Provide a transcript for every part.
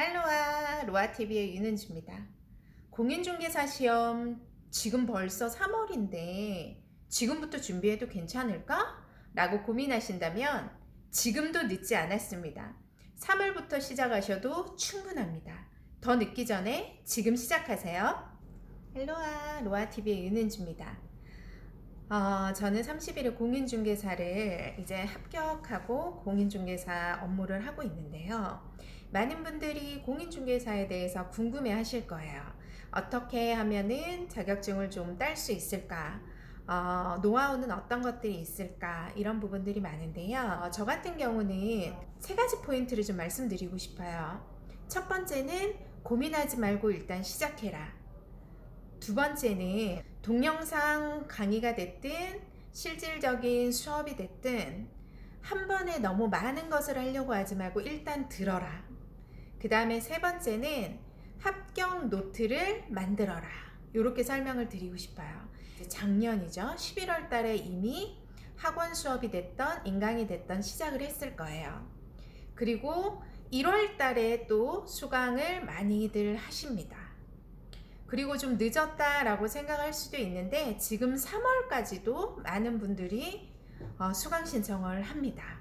할로와 로아TV의 윤은주입니다. 공인중개사 시험 지금 벌써 3월인데 지금부터 준비해도 괜찮을까? 라고 고민하신다면 지금도 늦지 않았습니다. 3월부터 시작하셔도 충분합니다. 더 늦기 전에 지금 시작하세요. 할로와 로아TV의 윤은주입니다. 저는 31일 공인중개사를 이제 합격하고 공인중개사 업무를 하고 있는데요. 많은 분들이 공인중개사에 대해서 궁금해 하실 거예요. 어떻게 하면은 자격증을 좀 딸 수 있을까? 노하우는 어떤 것들이 있을까? 이런 부분들이 많은데요. 저 같은 경우는 세 가지 포인트를 좀 말씀드리고 싶어요. 첫 번째는 고민하지 말고 일단 시작해라. 두 번째는 동영상 강의가 됐든 실질적인 수업이 됐든 한 번에 너무 많은 것을 하려고 하지 말고 일단 들어라. 그 다음에 세 번째는 합격 노트를 만들어라. 이렇게 설명을 드리고 싶어요. 작년이죠. 11월 달에 이미 학원 수업이 됐던 인강이 됐던 시작을 했을 거예요. 그리고 1월 달에 또 수강을 많이들 하십니다. 그리고 좀 늦었다라고 생각할 수도 있는데 지금 3월까지도 많은 분들이 수강 신청을 합니다.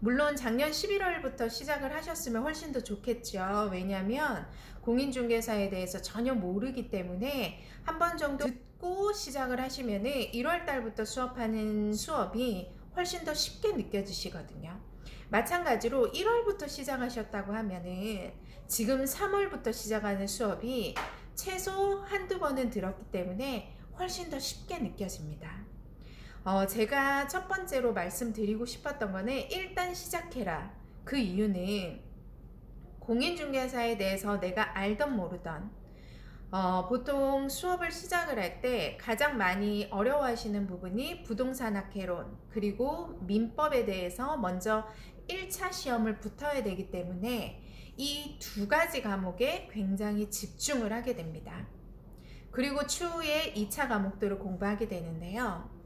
물론 작년 11월부터 시작을 하셨으면 훨씬 더 좋겠죠. 왜냐하면 공인중개사에 대해서 전혀 모르기 때문에 한 번 정도 듣고 시작을 하시면 1월 달부터 수업하는 수업이 훨씬 더 쉽게 느껴지시거든요. 마찬가지로 1월부터 시작하셨다고 하면은 지금 3월부터 시작하는 수업이 최소 한두 번은 들었기 때문에 훨씬 더 쉽게 느껴집니다. 제가 첫 번째로 말씀드리고 싶었던 거는 일단 시작해라. 그 이유는 공인중개사에 대해서 내가 알던 모르던 보통 수업을 시작을 할 때 가장 많이 어려워하시는 부분이 부동산 학회론 그리고 민법에 대해서 먼저 1차 시험을 붙어야 되기 때문에 이 두 가지 과목에 굉장히 집중을 하게 됩니다. 그리고 추후에 2차 과목들을 공부하게 되는데요.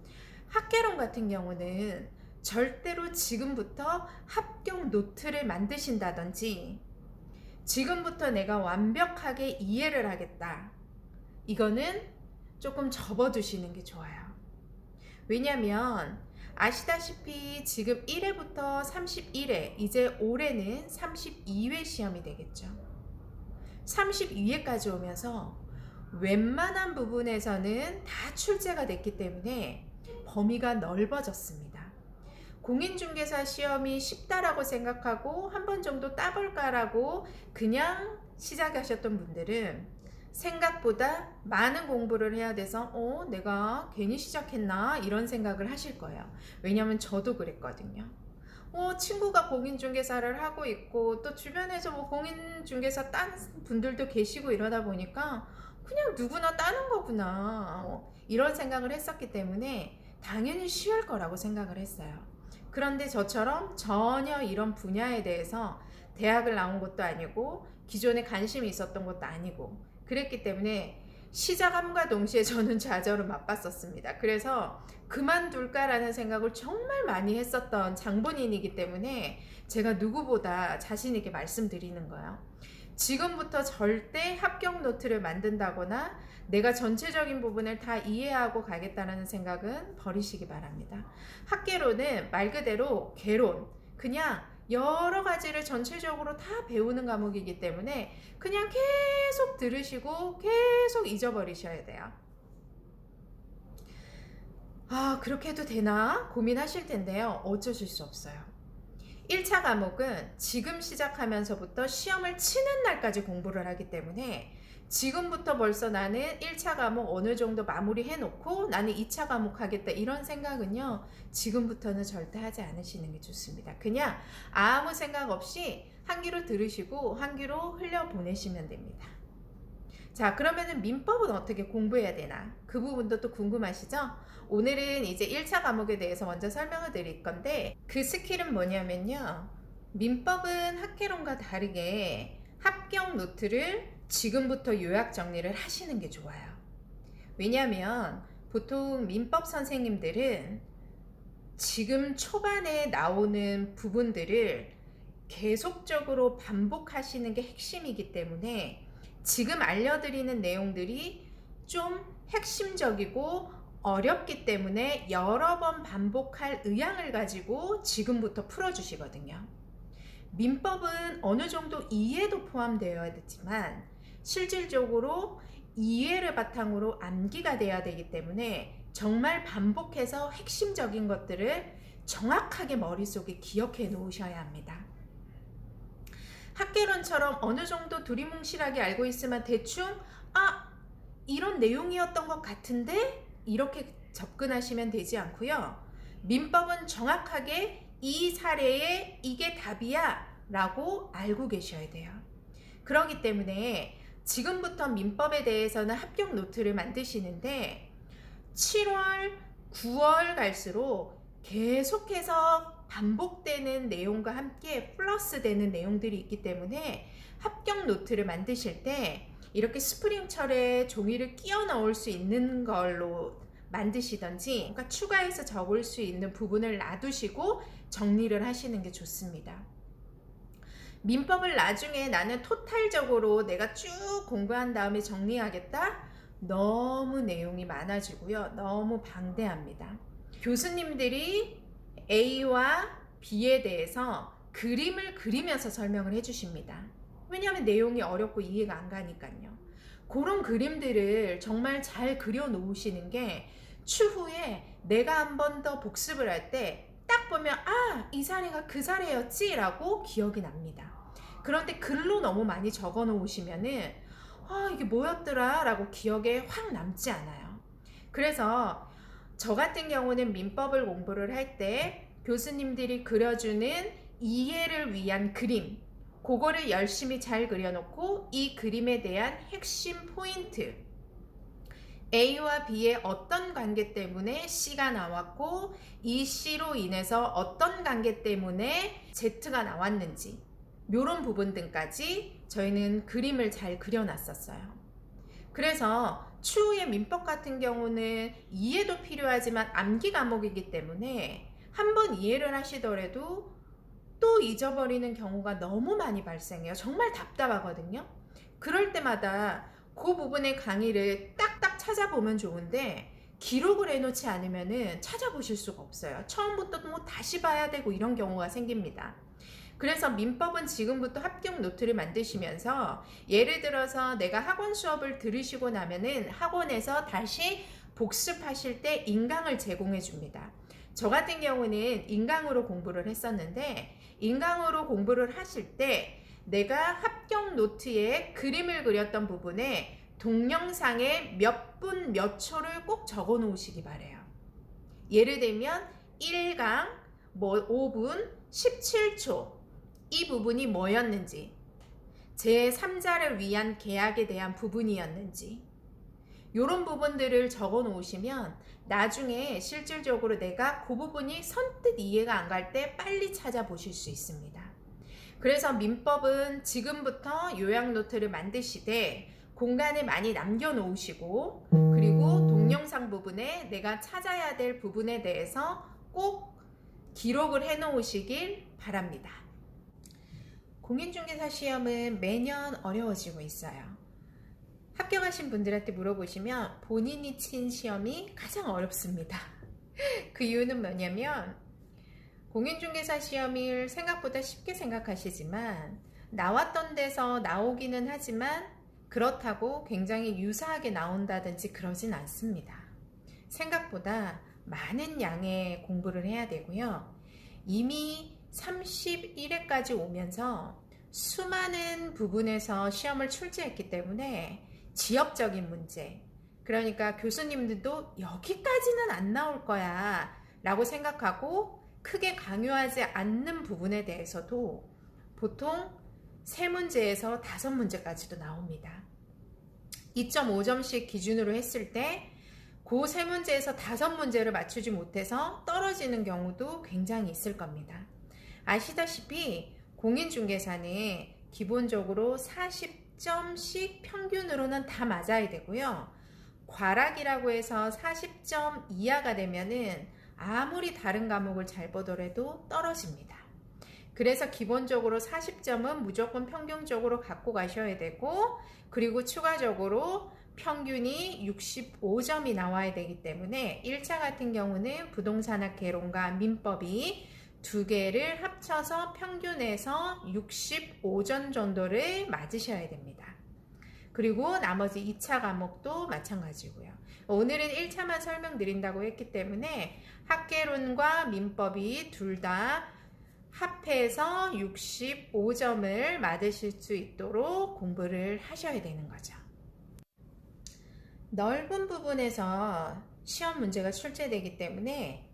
학개론 같은 경우는 절대로 지금부터 합격 노트를 만드신다든지 지금부터 내가 완벽하게 이해를 하겠다. 이거는 조금 접어두시는 게 좋아요. 왜냐면 아시다시피 지금 1회부터 31회, 이제 올해는 32회 시험이 되겠죠. 32회까지 오면서 웬만한 부분에서는 다 출제가 됐기 때문에 범위가 넓어졌습니다. 공인중개사 시험이 쉽다라고 생각하고 한 번 정도 따볼까라고 그냥 시작하셨던 분들은 생각보다 많은 공부를 해야 돼서 내가 괜히 시작했나 이런 생각을 하실 거예요. 왜냐면 저도 그랬거든요. 친구가 공인중개사를 하고 있고 또 주변에서 뭐 공인중개사 딴 분들도 계시고 이러다 보니까 그냥 누구나 따는 거구나 이런 생각을 했었기 때문에 당연히 쉬울 거라고 생각을 했어요. 그런데 저처럼 전혀 이런 분야에 대해서 대학을 나온 것도 아니고 기존에 관심이 있었던 것도 아니고 그랬기 때문에 시작함과 동시에 저는 좌절을 맛봤었습니다. 그래서 그만둘까라는 생각을 정말 많이 했었던 장본인이기 때문에 제가 누구보다 자신 있게 말씀드리는 거예요. 지금부터 절대 합격 노트를 만든다거나 내가 전체적인 부분을 다 이해하고 가겠다는 생각은 버리시기 바랍니다. 학개론은 말 그대로 개론, 그냥 여러 가지를 전체적으로 다 배우는 과목이기 때문에 그냥 계속 들으시고 계속 잊어버리셔야 돼요. 그렇게 해도 되나? 고민하실 텐데요. 어쩌실 수 없어요. 1차 과목은 지금 시작하면서부터 시험을 치는 날까지 공부를 하기 때문에 지금부터 벌써 나는 1차 과목 어느 정도 마무리 해놓고 나는 2차 과목 하겠다 이런 생각은요 지금부터는 절대 하지 않으시는 게 좋습니다. 그냥 아무 생각 없이 한 귀로 들으시고 한 귀로 흘려보내시면 됩니다. 자, 그러면은 민법은 어떻게 공부해야 되나? 그 부분도 또 궁금하시죠? 오늘은 이제 1차 과목에 대해서 먼저 설명을 드릴 건데 그 스킬은 뭐냐면요. 민법은 학개론과 다르게 합격 노트를 지금부터 요약 정리를 하시는 게 좋아요. 왜냐하면 보통 민법 선생님들은 지금 초반에 나오는 부분들을 계속적으로 반복하시는 게 핵심이기 때문에 지금 알려드리는 내용들이 좀 핵심적이고 어렵기 때문에 여러 번 반복할 의향을 가지고 지금부터 풀어주시거든요. 민법은 어느 정도 이해도 포함되어야 되지만 실질적으로 이해를 바탕으로 암기가 돼야 되기 때문에 정말 반복해서 핵심적인 것들을 정확하게 머릿속에 기억해 놓으셔야 합니다. 학개론처럼 어느 정도 두리뭉실하게 알고 있으면 대충 이런 내용이었던 것 같은데 이렇게 접근하시면 되지 않고요. 민법은 정확하게 이 사례에 이게 답이야 라고 알고 계셔야 돼요. 그렇기 때문에 지금부터 민법에 대해서는 합격 노트를 만드시는데 7월, 9월 갈수록 계속해서 반복되는 내용과 함께 플러스 되는 내용들이 있기 때문에 합격 노트를 만드실 때 이렇게 스프링철에 종이를 끼워 넣을 수 있는 걸로 만드시던지 그러니까 추가해서 적을 수 있는 부분을 놔두시고 정리를 하시는 게 좋습니다. 민법을 나중에 나는 토탈적으로 내가 쭉 공부한 다음에 정리하겠다? 너무 내용이 많아지고요. 너무 방대합니다. 교수님들이 A와 B에 대해서 그림을 그리면서 설명을 해주십니다. 왜냐하면 내용이 어렵고 이해가 안 가니까요. 그런 그림들을 정말 잘 그려 놓으시는 게 추후에 내가 한 번 더 복습을 할 때 딱 보면 이 사례가 그 사례였지 라고 기억이 납니다. 그런데 글로 너무 많이 적어 놓으시면은 이게 뭐였더라 라고 기억에 확 남지 않아요. 그래서 저 같은 경우는 민법을 공부를 할 때 교수님들이 그려주는 이해를 위한 그림 그거를 열심히 잘 그려놓고 이 그림에 대한 핵심 포인트 A와 B의 어떤 관계 때문에 C가 나왔고 이 C로 인해서 어떤 관계 때문에 Z가 나왔는지 이런 부분 등까지 저희는 그림을 잘 그려놨었어요. 그래서 추후에 민법 같은 경우는 이해도 필요하지만 암기 과목이기 때문에 한번 이해를 하시더라도 또 잊어버리는 경우가 너무 많이 발생해요. 정말 답답하거든요. 그럴 때마다 그 부분의 강의를 딱딱 찾아보면 좋은데 기록을 해놓지 않으면 찾아보실 수가 없어요. 처음부터 뭐 다시 봐야 되고 이런 경우가 생깁니다. 그래서 민법은 지금부터 합격 노트를 만드시면서 예를 들어서 내가 학원 수업을 들으시고 나면은 학원에서 다시 복습하실 때 인강을 제공해 줍니다. 저 같은 경우는 인강으로 공부를 했었는데 인강으로 공부를 하실 때 내가 합격 노트에 그림을 그렸던 부분에 동영상에 몇 분 몇 초를 꼭 적어 놓으시기 바래요. 예를 들면 1강 5분 17초 이 부분이 뭐였는지 제3자를 위한 계약에 대한 부분이었는지 이런 부분들을 적어 놓으시면 나중에 실질적으로 내가 그 부분이 선뜻 이해가 안 갈 때 빨리 찾아보실 수 있습니다. 그래서 민법은 지금부터 요약 노트를 만드시되 공간에 많이 남겨 놓으시고 그리고 동영상 부분에 내가 찾아야 될 부분에 대해서 꼭 기록을 해 놓으시길 바랍니다. 공인중개사 시험은 매년 어려워지고 있어요. 합격하신 분들한테 물어보시면 본인이 친 시험이 가장 어렵습니다. 그 이유는 뭐냐면 공인중개사 시험을 생각보다 쉽게 생각하시지만 나왔던 데서 나오기는 하지만 그렇다고 굉장히 유사하게 나온다든지 그러진 않습니다. 생각보다 많은 양의 공부를 해야 되고요. 이미 31회까지 오면서 수많은 부분에서 시험을 출제했기 때문에 지역적인 문제, 그러니까 교수님들도 여기까지는 안 나올 거야 라고 생각하고 크게 강요하지 않는 부분에 대해서도 보통 3문제에서 5문제까지도 나옵니다. 2.5점씩 기준으로 했을 때 그 3문제에서 5문제를 맞추지 못해서 떨어지는 경우도 굉장히 있을 겁니다. 아시다시피 공인중개사는 기본적으로 40점씩 평균으로는 다 맞아야 되고요. 과락이라고 해서 40점 이하가 되면은 아무리 다른 과목을 잘 보더라도 떨어집니다. 그래서 기본적으로 40점은 무조건 평균적으로 갖고 가셔야 되고, 그리고 추가적으로 평균이 65점이 나와야 되기 때문에 1차 같은 경우는 부동산학 개론과 민법이 두 개를 합쳐서 평균에서 65점 정도를 맞으셔야 됩니다. 그리고 나머지 2차 과목도 마찬가지고요. 오늘은 1차만 설명드린다고 했기 때문에 학개론과 민법이 둘 다 합해서 65점을 맞으실 수 있도록 공부를 하셔야 되는 거죠. 넓은 부분에서 시험 문제가 출제되기 때문에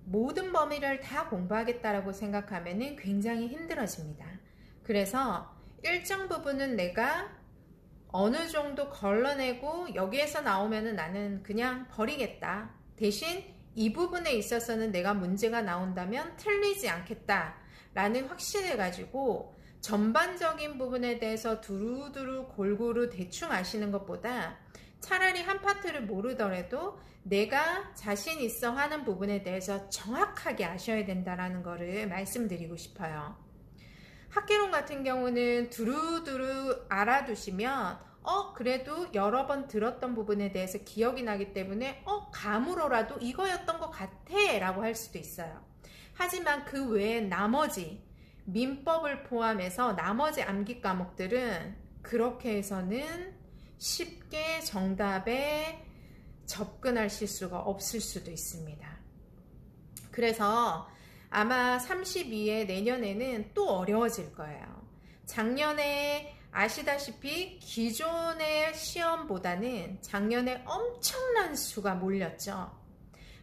모든 범위를 다 공부하겠다라고 생각하면 굉장히 힘들어집니다. 그래서 일정 부분은 내가 어느 정도 걸러내고 여기에서 나오면 나는 그냥 버리겠다. 대신 이 부분에 있어서는 내가 문제가 나온다면 틀리지 않겠다 라는 확신을 가지고 전반적인 부분에 대해서 두루두루 골고루 대충 아시는 것보다 차라리 한 파트를 모르더라도 내가 자신 있어 하는 부분에 대해서 정확하게 아셔야 된다는 거를 말씀드리고 싶어요. 학개론 같은 경우는 두루두루 알아두시면 그래도 여러 번 들었던 부분에 대해서 기억이 나기 때문에 감으로라도 이거였던 것 같아 라고 할 수도 있어요. 하지만 그 외에 나머지 민법을 포함해서 나머지 암기 과목들은 그렇게 해서는 쉽게 정답에 접근하실 수가 없을 수도 있습니다. 그래서 아마 32회 내년에는 또 어려워질 거예요. 작년에 아시다시피 기존의 시험보다는 작년에 엄청난 수가 몰렸죠.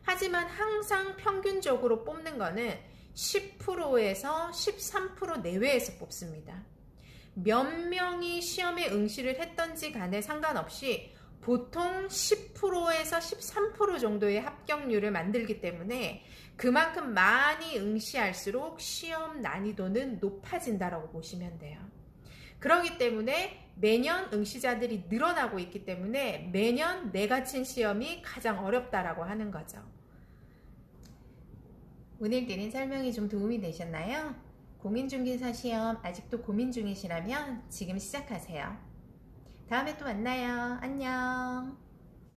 하지만 항상 평균적으로 뽑는 거는 10%에서 13% 내외에서 뽑습니다. 몇 명이 시험에 응시를 했던지 간에 상관없이 보통 10%에서 13% 정도의 합격률을 만들기 때문에 그만큼 많이 응시할수록 시험 난이도는 높아진다라고 보시면 돼요. 그렇기 때문에 매년 응시자들이 늘어나고 있기 때문에 매년 내가 친 시험이 가장 어렵다라고 하는 거죠. 오늘 드린 설명이 좀 도움이 되셨나요? 공인중개사 시험 아직도 고민 중이시라면 지금 시작하세요. 다음에 또 만나요. 안녕.